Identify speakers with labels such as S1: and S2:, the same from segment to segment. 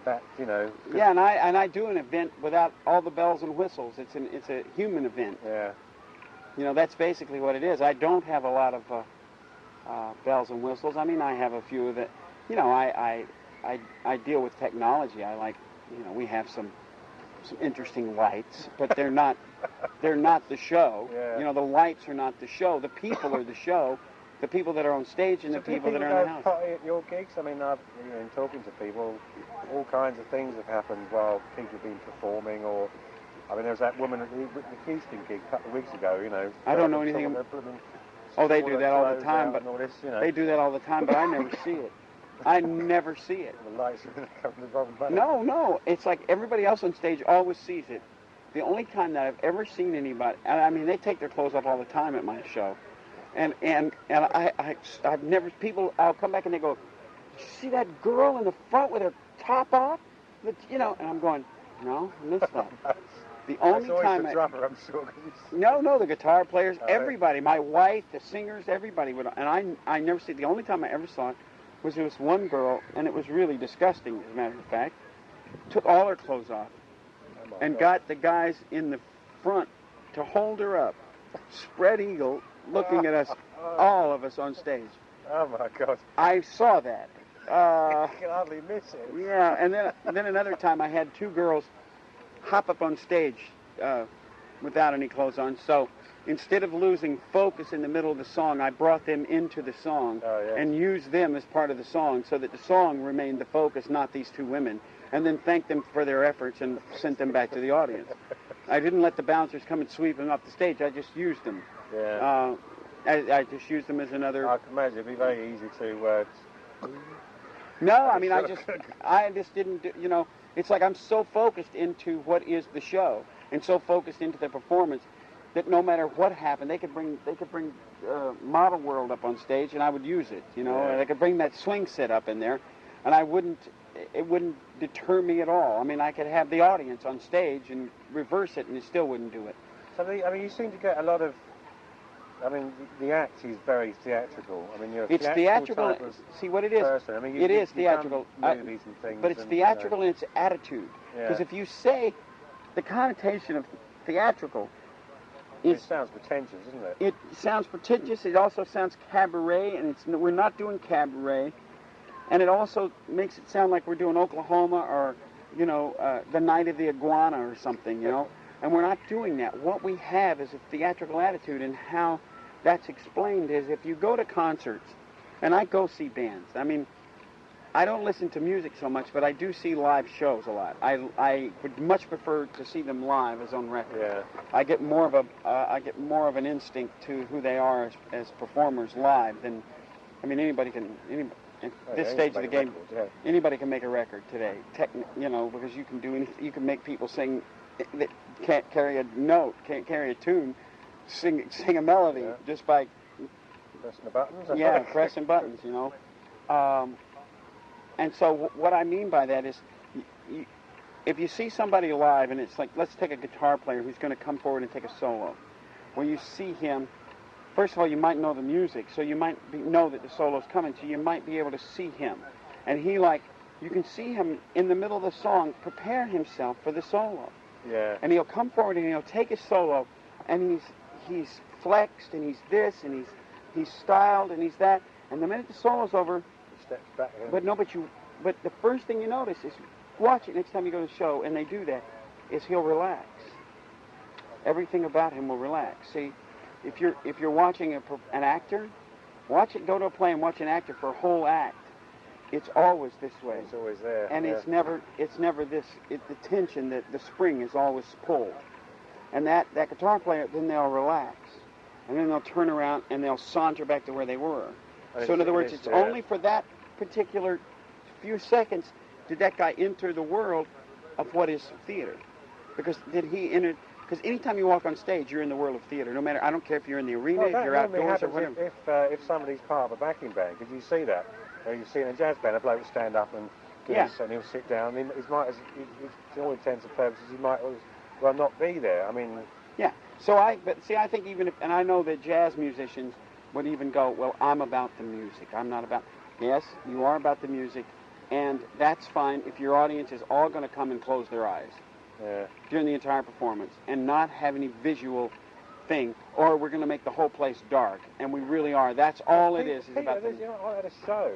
S1: that, you know.
S2: Yeah, and I do an event without all the bells and whistles. It's a human event.
S1: Yeah.
S2: You know, that's basically what it is. I don't have a lot of bells and whistles. I mean, I have a few of it. You know, I deal with technology. I like, you know, we have some interesting lights, but they're not the show.
S1: Yeah.
S2: You know, the lights are not the show. The people are the show. The people that are on stage and
S1: So
S2: the people that are in the house.
S1: party at your gigs? I mean, in talking to people, all kinds of things have happened while people have been performing. Or, I mean, there was that woman at the Houston gig a couple of weeks ago. You know.
S2: I don't know anything. Oh, they do that all the time, but
S1: all this, you know.
S2: they do that all the time. But I never see it. I never see it.
S1: The lights are coming above and below.
S2: No. It's like everybody else on stage always sees it. The only time that I've ever seen anybody, and I mean, they take their clothes off all the time at my show. And I've never, people, I'll come back and they go, "Did you see that girl in the front with her top off?" You know, and I'm going, "No, I missed that." The only time
S1: the drummer, I'm sure.
S2: No, the guitar players, everybody, my wife, the singers, everybody would, and I never see it. The only time I ever saw it was there was one girl, and it was really disgusting, as a matter of fact, took all her clothes off and got the guys in the front to hold her up, spread eagle, looking at us, all of us on stage.
S1: Oh my God!
S2: I saw that.
S1: You can hardly miss it.
S2: Yeah, and then another time I had two girls hop up on stage without any clothes on. So instead of losing focus in the middle of the song, I brought them into the song and used them as part of the song so that the song remained the focus, not these two women, and then thanked them for their efforts and sent them back to the audience. I didn't let the bouncers come and sweep them off the stage. I just used them.
S1: Yeah.
S2: I just used them as another...
S1: I can imagine it'd be very easy to...
S2: No, I mean, I just didn't do, you know, it's like I'm so focused into what is the show and so focused into the performance that no matter what happened, they could bring Model World up on stage and I would use it, you know, and they could bring that swing set up in there and it wouldn't deter me at all. I mean, I could have the audience on stage and reverse it and it still wouldn't do it.
S1: So, I mean, you seem to get a lot of... I mean, the act is very theatrical. I mean, you're a
S2: it's theatrical. See what it is.
S1: Person. I mean,
S2: it is theatrical.
S1: Movies and things,
S2: but it's theatrical in its attitude. Because if you say the connotation of theatrical,
S1: it sounds pretentious, isn't it?
S2: It sounds pretentious. It also sounds cabaret, and we're not doing cabaret. And it also makes it sound like we're doing Oklahoma or, you know, the Night of the Iguana or something, you know. And we're not doing that. What we have is a theatrical attitude, and how that's explained is if you go to concerts, and I go see bands. I mean, I don't listen to music so much, but I do see live shows a lot. I would much prefer to see them live as on record.
S1: Yeah.
S2: I get more of an instinct to who they are as performers live than, I mean, anybody at this stage of the game, anybody can make a record today. You know, because you can make people sing that can't carry a note, can't carry a tune, sing a melody just by
S1: pressing the buttons.
S2: Yeah, pressing buttons, you know. And so what I mean by that is, if you see somebody live, and it's like, let's take a guitar player who's going to come forward and take a solo, where you see him. First of all, you might know the music, so you might know that the solo's coming, so you might be able to see him, and you can see him in the middle of the song prepare himself for the solo.
S1: Yeah.
S2: And he'll come forward and he'll take his solo, and he's flexed, and he's this, and he's styled, and he's that. And the minute the solo's over,
S1: he steps back.
S2: But the first thing you notice is, watch it next time you go to the show, and they do that, is he'll relax. Everything about him will relax. See, if you're watching an actor, go to a play and watch an actor for a whole act. It's always this way.
S1: It's always there.
S2: And it's never this. The tension, the spring is always pulled. And that guitar player, then they'll relax. And then they'll turn around and they'll saunter back to where they were. So in other words, it's only for that particular few seconds did that guy enter the world of what is theater. Because did he enter... Because anytime you walk on stage, you're in the world of theater. No matter, I don't care if you're in the arena, if you're outdoors or whatever.
S1: If somebody's part of a backing band, because you see that. You see in a jazz band, a bloke will stand up and and he'll sit down. And to all intents and purposes, he might as well not be there. I mean...
S2: Yeah. So I think even if... And I know that jazz musicians would even go, well, I'm about the music. I'm not about... Yes, you are about the music, And that's fine if your audience is all going to come and close their eyes during the entire performance and not have any visual thing, or we're going to make the whole place dark, and we really are. That's all it is about the...
S1: You know, I had a show.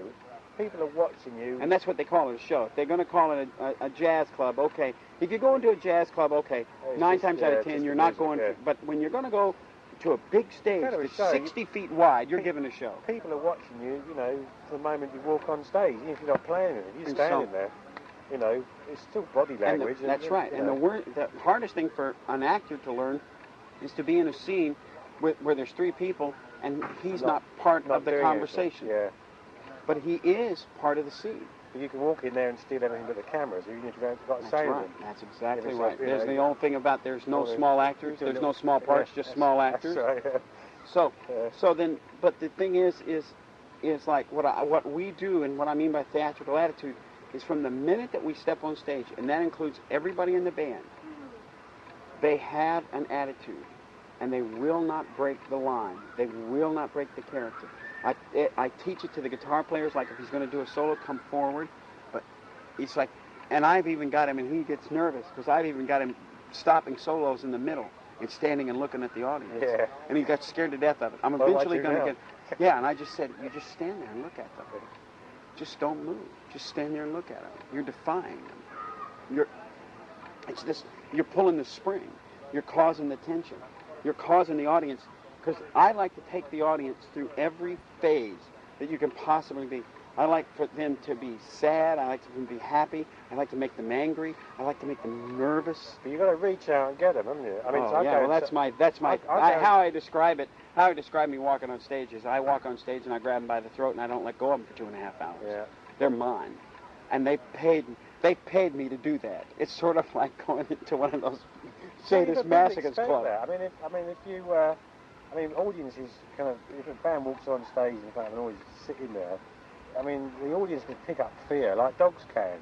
S1: People are watching you.
S2: And that's what they call it, a show. If they're going to call it a jazz club, okay. If you go into a jazz club, okay, 9 times out of 10, you're not going... But when you're going to go to a big stage that's 60 feet wide, you're giving a show.
S1: People are watching you, you know, from the moment you walk on stage. Even if you're not playing it, if you're standing there, you know, it's still body language.
S2: That's right. And the hardest thing for an actor to learn is to be in a scene where there's 3 people and he's not part of the conversation.
S1: Yeah.
S2: But he is part of the scene.
S1: But you can walk in there and steal everything but the cameras, even if you haven't got a sound.
S2: That's exactly right. There's the old thing about there's no small actors, there's no small parts, just small actors.
S1: That's right.
S2: So then, but the thing is like what we do, and what I mean by theatrical attitude is from the minute that we step on stage, and that includes everybody in the band. They have an attitude, and they will not break the line. They will not break the character. I teach it to the guitar players, like if he's going to do a solo, come forward. But it's like, and I've even got him, and he gets nervous, because I've even got him stopping solos in the middle and standing and looking at the audience.
S1: Yeah.
S2: And he got scared to death of it. I'm eventually going to get... Yeah, and I just said, you just stand there and look at them. Just don't move. Just stand there and look at them. You're defying them. You're pulling the spring. You're causing the tension. You're causing the audience... Because I like to take the audience through every phase that you can possibly be. I like for them to be sad. I like for them to be happy. I like to make them angry. I like to make them nervous.
S1: But you've got to reach out and get them, haven't you? I mean,
S2: how I describe it. How I describe me walking on stage is I walk on stage and I grab them by the throat and I don't let go of them for 2.5 hours.
S1: Yeah.
S2: They're mine, and they paid me to do that. It's sort of like going into one of those sadist masochist clubs.
S1: I mean, audiences kind of, if a band walks on stage in front of an audience sitting there, I mean, the audience can pick up fear like dogs can.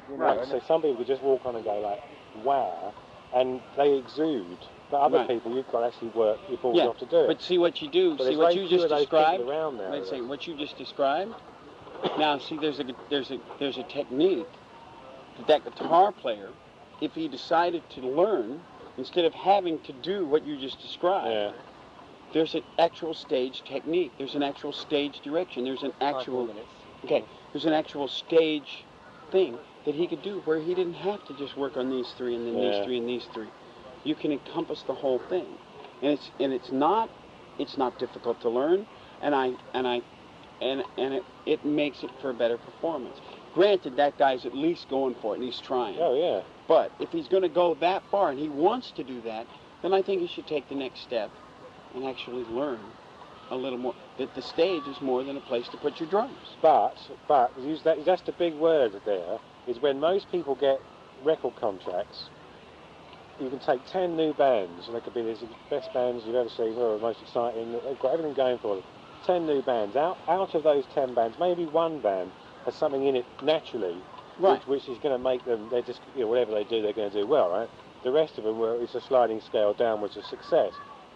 S1: You know? Right. So some people just walk on and go like, wow, and they exude. But other people, you've got to actually work your balls off to do it.
S2: But see what you do, see what you just described. Let's say what you just described. Now, see, there's a technique that guitar player, if he decided to learn, instead of having to do what you just described. There's an actual stage technique. There's an actual stage direction. There's an actual There's an actual stage thing that he could do where he didn't have to just work on these 3 and then these 3 and these 3. You can encompass the whole thing, and it's not difficult to learn, and it makes it for a better performance. Granted, that guy's at least going for it and he's trying.
S1: Oh yeah.
S2: But if he's going to go that far and he wants to do that, then I think he should take the next step and actually learn a little more, that the stage is more than a place to put your drums.
S1: But that's the big word there, is when most people get record contracts, you can take 10 new bands, and they could be the best bands you've ever seen, or the most exciting, they've got everything going for them. 10 new bands. Out of those 10 bands, maybe one band has something in it naturally, which is going to make them, they're just, whatever they do, they're going to do well, right? The rest of them, it's a sliding scale downwards of success.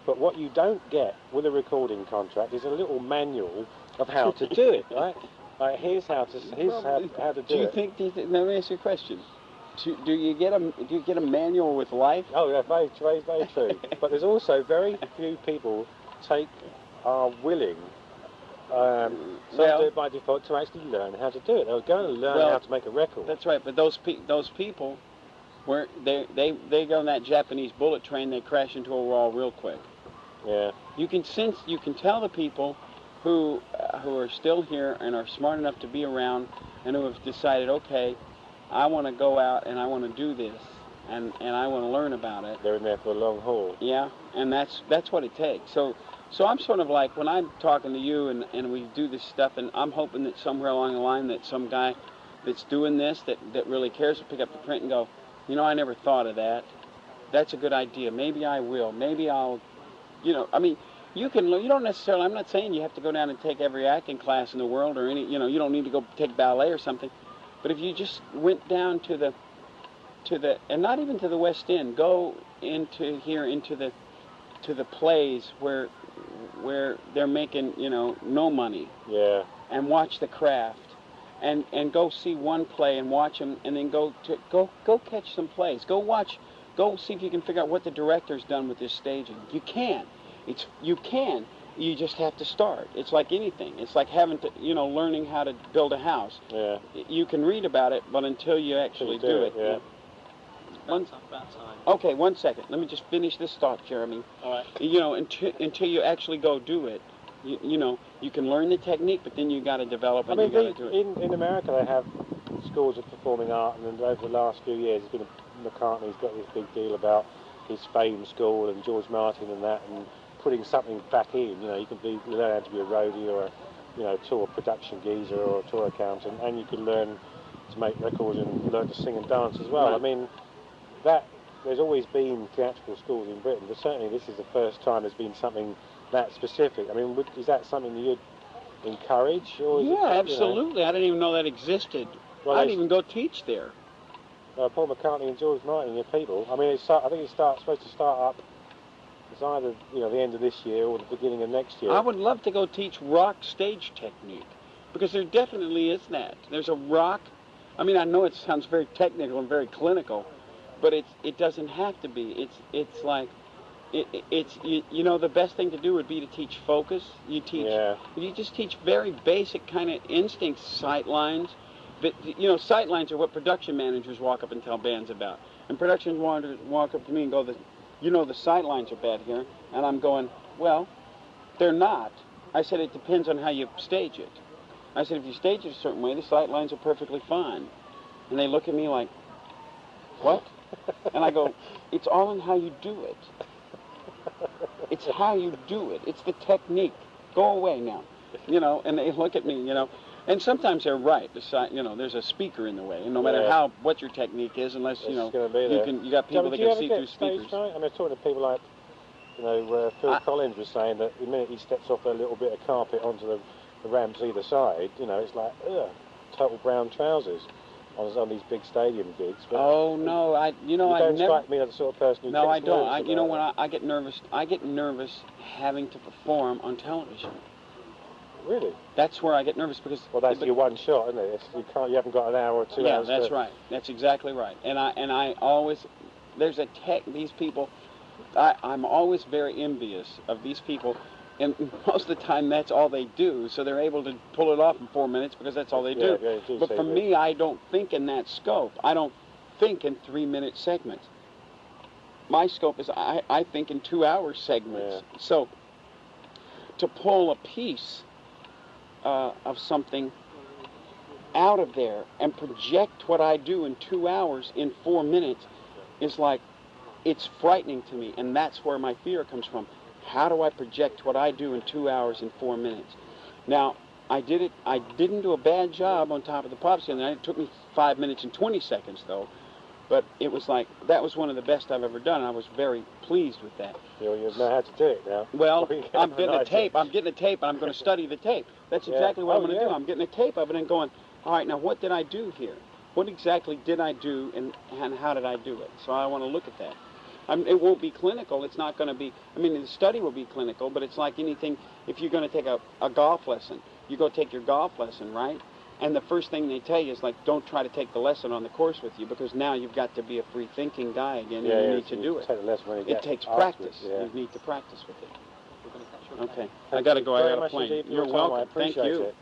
S1: But what you don't get with a recording contract is a little manual of how to do it, right? Like, here's how to do it.
S2: Do you think? Let me ask you a question. Do you get a manual with life?
S1: Oh yeah, very true. But there's also very few people are willing. Some do it by default to actually learn how to do it. They're going to learn how to make a record.
S2: That's right. But those people, where they go on that Japanese bullet train, they crash into a wall real quick.
S1: Yeah.
S2: You can tell the people who are still here and are smart enough to be around and who have decided, okay, I want to go out and I want to do this and I want to learn about it.
S1: They're in there for the long haul.
S2: Yeah, and that's what it takes. So I'm sort of like, when I'm talking to you and we do this stuff, and I'm hoping that somewhere along the line that some guy that's doing this that really cares will pick up the print and go, I never thought of that. That's a good idea. Maybe I will. Maybe I'll, I mean, you don't necessarily, I'm not saying you have to go down and take every acting class in the world or any, you don't need to go take ballet or something. But if you just went down to the, and not even to the West End, go into the plays where they're making, no money.
S1: Yeah.
S2: And watch the craft and go see one play and watch them, and then go catch some plays. Go see if you can figure out what the director's done with this staging. You can. You can. You just have to start. It's like anything. It's like having to, learning how to build a house.
S1: Yeah.
S2: You can read about it, but until you actually do it.
S1: Yeah.
S3: About time.
S2: Okay, 1 second. Let me just finish this thought, Jeremy.
S3: All right.
S2: Until you actually go do it, you can learn the technique, but then you got to develop and you got to do it.
S1: In America, they have schools of performing art, and then over the last few years, McCartney's got this big deal about his Fame School and George Martin and that, and putting something back in. You can learn how to be a roadie or a tour production geezer or a tour accountant, and you can learn to make records and learn to sing and dance as well.
S2: Right.
S1: I mean, there's always been theatrical schools in Britain, but certainly this is the first time there's been something that specific. I mean, is that something you'd encourage? Or is
S2: Yeah, absolutely. I didn't even know that existed.
S1: Well,
S2: I didn't even go teach there.
S1: Paul McCartney and George Martin, your people. I mean, I think it's supposed to start up. It's either the end of this year or the beginning of next year.
S2: I would love to go teach rock stage technique, because there definitely is that. There's a rock. I mean, I know it sounds very technical and very clinical, but it doesn't have to be. It's like the best thing to do would be to teach focus. You just teach very basic kind of instincts, sight lines. But sight lines are what production managers walk up and tell bands about. And production managers walk up to me and go, the sight lines are bad here. And I'm going, well, they're not. I said, it depends on how you stage it. I said, if you stage it a certain way, the sight lines are perfectly fine. And they look at me like, what? And I go, it's all in how you do it. It's how you do it. It's the technique. Go away now. And they look at me, And sometimes they're right. There's a speaker in the way, and no matter what your technique is, unless you got people that can see through speakers.
S1: I mean, I was talking to people like, Phil Collins was saying that the minute he steps off a little bit of carpet onto the ramps either side, it's like total brown trousers on these big stadium gigs. But
S2: oh no, you don't
S1: strike me as the sort of person who.
S2: No, I don't. I get nervous. I get nervous having to perform on television.
S1: Really?
S2: That's where I get nervous, because...
S1: Well, that's your one shot, isn't it? You haven't got an hour or 2 hours.
S2: Yeah, that's right. That's exactly right. And I always... There's a these people... I'm always very envious of these people, and most of the time that's all they do, so they're able to pull it off in 4 minutes because that's all they do.
S1: Yeah,
S2: but for me, I don't think in that scope. I don't think in 3-minute segments. My scope is I think in 2-hour segments.
S1: Yeah.
S2: So to pull a piece of something out of there and project what I do in 2 hours in 4 minutes is like, it's frightening to me, and that's where my fear comes from. How do I project what I do in 2 hours in 4 minutes? Now, I didn't do a bad job on Top of the Pops the other night. It took me 5 minutes and 20 seconds though, but it was like, that was one of the best I've ever done, and I was very pleased with that.
S1: You know how to do it now.
S2: Well, I'm getting a tape, and I'm going to study the tape. That's exactly what I'm going to do. I'm getting a tape of it and going, all right, now what did I do here? What exactly did I do, and how did I do it? So I want to look at that. It won't be clinical. It's not going to be, the study will be clinical, but it's like anything. If you're going to take a golf lesson, you go take your golf lesson, right? And the first thing they tell you is like, don't try to take the lesson on the course with you, because now you've got to be a free-thinking guy again, and you need to do it.
S1: Take the lesson when you
S2: it takes practice. You need to practice with it. Okay. I got to go. I got a plane. You're welcome.
S1: I appreciate it.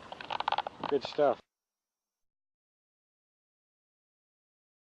S1: Good stuff.